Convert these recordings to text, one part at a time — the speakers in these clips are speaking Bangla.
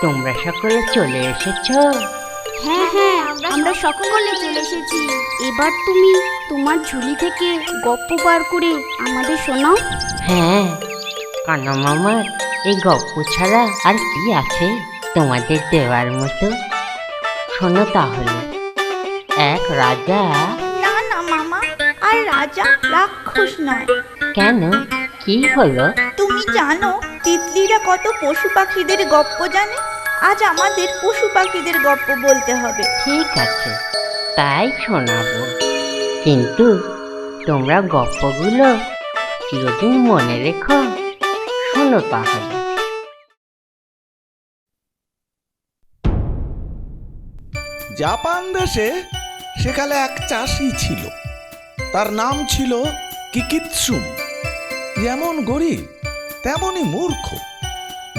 তোমরা সকলে চলে এসেছো? হ্যাঁ হ্যাঁ, আমরা সকলে চলে এসেছি। এবার তুমি তোমার ঝুলি থেকে গপ্প বার করে আমাদের শোনাও। হ্যাঁ, কানা মামার এই গপ্প ছাড়া আর কি আছে তোমাদের দেওয়ার মতো? শোনো তাহলে। এক রাজা। না না মামা, আর রাজা রাক্ষস নয়। কেন, কি হলো? তুমি জানো তিতলিরা কত পশু পাখিদের গপ্প জানে? আজ আমাদের পশু পাখিদের গপ্প বলতে হবে। ঠিক আছে, তাই শোনাবো। কিন্তু তোমরা গপ্পগুলো চিরদিন মনে রেখো। শোনো তাহলে। জাপান দেশে সেকালে এক চাষি ছিল। তার নাম ছিল কিকিৎসুম। যেমন গরিব তেমনই মূর্খ।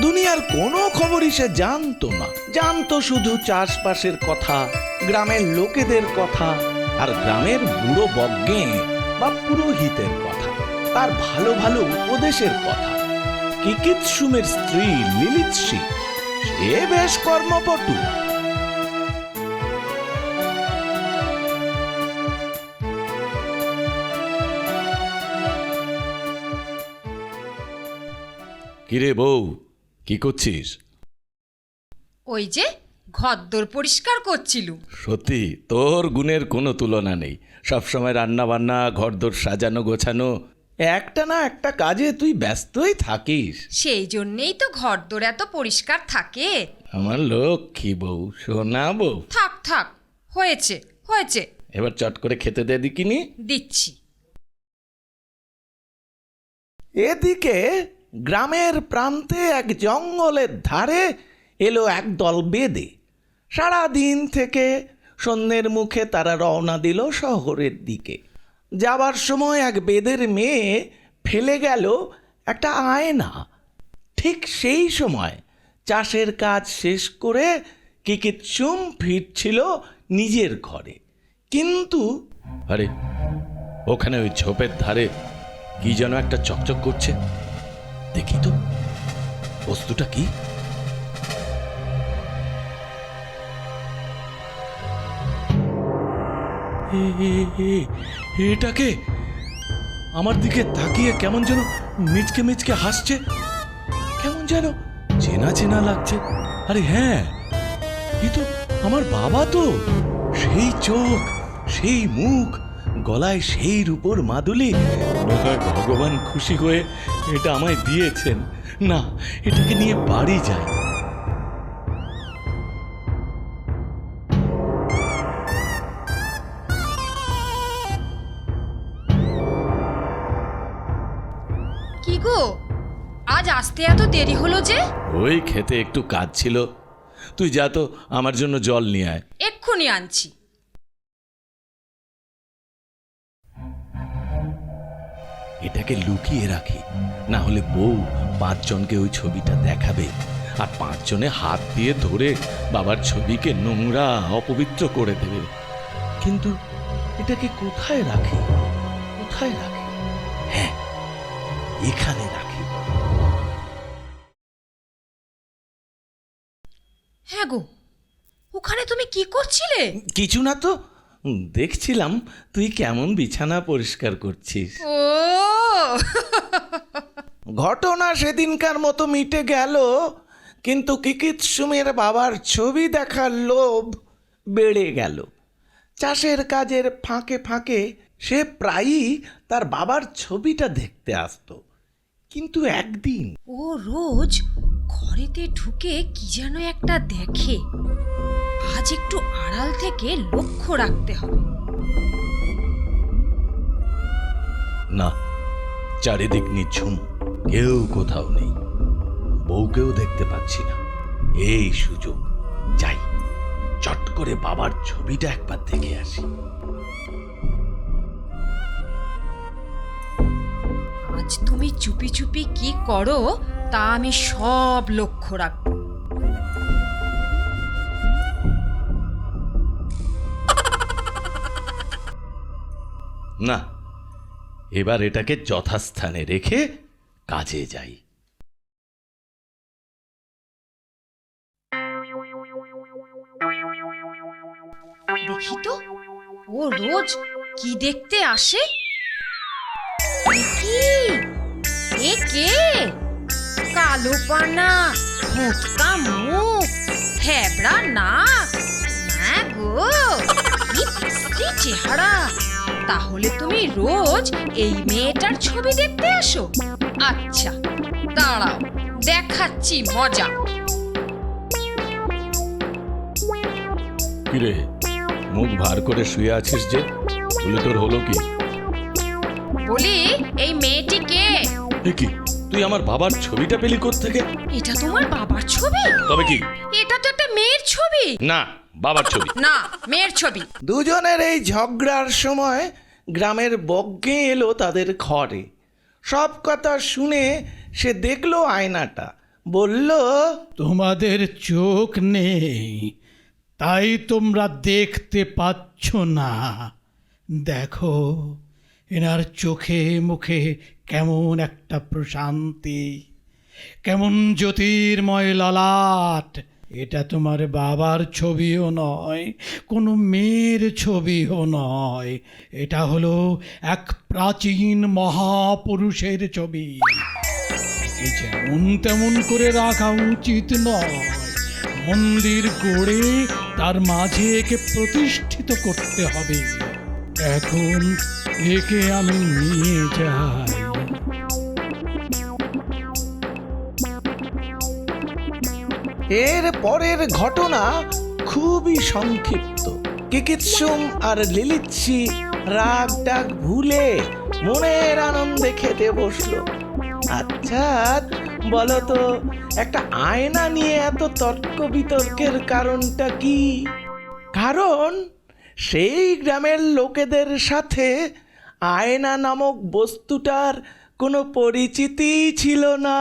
দুনিয়ার কোনো খবরই সে জানতো না। জানতো শুধু চাষবাসের কথা, গ্রামের লোকেদের কথা, আর গ্রামের বুড়ো বজ্ঞে বা পুরোহিতের কথা, তার ভালো ভালো উপদেশের কথা। কিকিৎসুমের স্ত্রী লিলিৎসি, সে বেশ কর্মপটু। কিরে বউ, কি করছিস? ওই যে ঘরদোর পরিষ্কার করছিলুম। সত্যি তোর গুণের কোনো তুলনা নেই। সবসময় রান্না বান্না, ঘরদোর সাজানো গোছানো, একটা না একটা কাজে তুই ব্যস্তই থাকিস। সেই জন্যেই তো ঘরদোর এত পরিষ্কার থাকে। আমার লক্ষ্মী বউ, সোনা বউ। থাক থাক, হয়েছে হয়েছে, এবার চট করে খেতে দে দিকিনি। দিচ্ছি। এদিকে গ্রামের প্রান্তে এক জঙ্গলের ধারে এলো একদল বেদে। সারা দিন থেকে সন্ধ্যের মুখে তারা রওনা দিল শহরের দিকে। যাবার সময় এক বেদের মেয়ে ফেলে গেল একটা আয়না। ঠিক সেই সময় চাষের কাজ শেষ করে কিকিৎসুম ফিরছিল নিজের ঘরে। কিন্তু আরে, ওখানে ওই ঝোপের ধারে কি যেন একটা চকচক করছে। দেখি তো বস্তুটা কি। এটাকে আমার দিকে তাকিয়ে কেমন যেন মিচকে মিচকে হাসছে, কেমন যেন চেনা চেনা লাগছে। আরে হ্যাঁ, এ তো আমার বাবা। তো সেই চোখ, সেই মুখ, গলায় সেই রূপোর মাদুলি। মনে হয় ভগবান খুশি হয়ে এটা আমায় দিয়েছেন। না, এটাকে নিয়ে বাড়ি যাই। কি গো, আজ আসতে এত দেরি হলো যে? ওই খেতে একটু কাজ ছিল। তুই যা তো, আমার জন্য জল নিয়ে আয়। এক্ষুনি আনছি। এটাকে লুকিয়ে রাখি, না হলে বউ 5 জনকে ওই ছবিটা দেখাবে, আর 5 জনে হাত দিয়ে ধরে বাবার ছবিকে নোংরা অপবিত্র করে দেবে। কিন্তু এটাকে কোথায় রাখি, কোথায় রাখি? হ্যাঁ, এখানে রাখি। হ্যাঁ গো, ওখানে তুমি কি করছিলে? কিছু না তো, দেখছিলাম তুই কেমন বিছানা পরিষ্কার করছিস। ও ঘটনা সেদিনকার মতো মিটে গেল, কিন্তু কিকিৎসুমের বাবার ছবি দেখার লোভ বেড়ে গেল। চাষের কাজের ফাঁকে ফাঁকে সে প্রায়ই তার বাবার ছবিটা দেখতে আসতো। কিন্তু একদিন ও রোজ ঘরেতে ঢুকে কি যেন একটা দেখে। আজ একটু আড়াল থেকে লক্ষ্য রাখতে হবে। না, চারিদিক নিঝুম, কেউ কোথাও নেই। বউকেও দেখতে পাচ্ছি না। এই সুযোগ, যাই চট করে বাবার ছবিটা একবার দেখে আসি। আজ তুমি চুপি চুপি কি করো তা আমি সব লক্ষ্য রাখবো। না, এবার এটাকে যথাস্থানে রেখে কাজে যাই। দেখি তো ও রোজ কি দেখতে আসে। এ কি? এ কে? কালো পানা, ভোঁতকা মুখ, হেবড়া নাক, হ্যাঁ গো, কি বিশ্রী চেহারা। তাহলে তুমি রোজ এই মেয়েটার ছবি দেখতে আসো? আচ্ছা দাঁড়াও, দেখাচ্ছি মজা। কিরে, মুখ ভার করে শুয়ে আছিস যে, বলে তোর হলো কি? বলি, এই মেয়েটি কে? এ কি, তুই আমার বাবার ছবিটা পেলি কোত্থেকে? এটা তোমার বাবার ছবি? তবে কি? এটা তো একটা মেয়ের ছবি। না, বাবার ছবি। না, মেয়ের ছবি। দুজনের এই ঝগড়ার সময় গ্রামের বজ্ঞে এলো তাদের ঘরে। সব কথা শুনে সে দেখলো আয়নাটা, বলল, তোমাদের চোখ নেই, তাই তোমরা দেখতে পাচ্ছ না। দেখো, এনার চোখে মুখে কেমন একটা প্রশান্তি, কেমন জ্যোতির্ময় ললাট। এটা তোমার বাবার ছবিও নয়, কোনো মেয়ের ছবিও নয়, এটা হলো এক প্রাচীন মহাপুরুষের ছবি। একে যেমন তেমন করে রাখা উচিত নয়, মন্দির গড়ে তার মাঝে একে প্রতিষ্ঠিত করতে হবে। এখন একে আমি নিয়ে যাই। এর পরের ঘটনা খুবই সংক্ষিপ্ত। কিকিৎসুম আর লিলিচ্ছি রাগ ডাক ভুলে মনের আনন্দে খেতে বসলো। আচ্ছা বলো তো, একটা আয়না নিয়ে এত তর্ক বিতর্কের কারণটা কি? কারণ সেই গ্রামের লোকেদের সাথে আয়না নামক বস্তুটার কোনো পরিচিতিই ছিল না।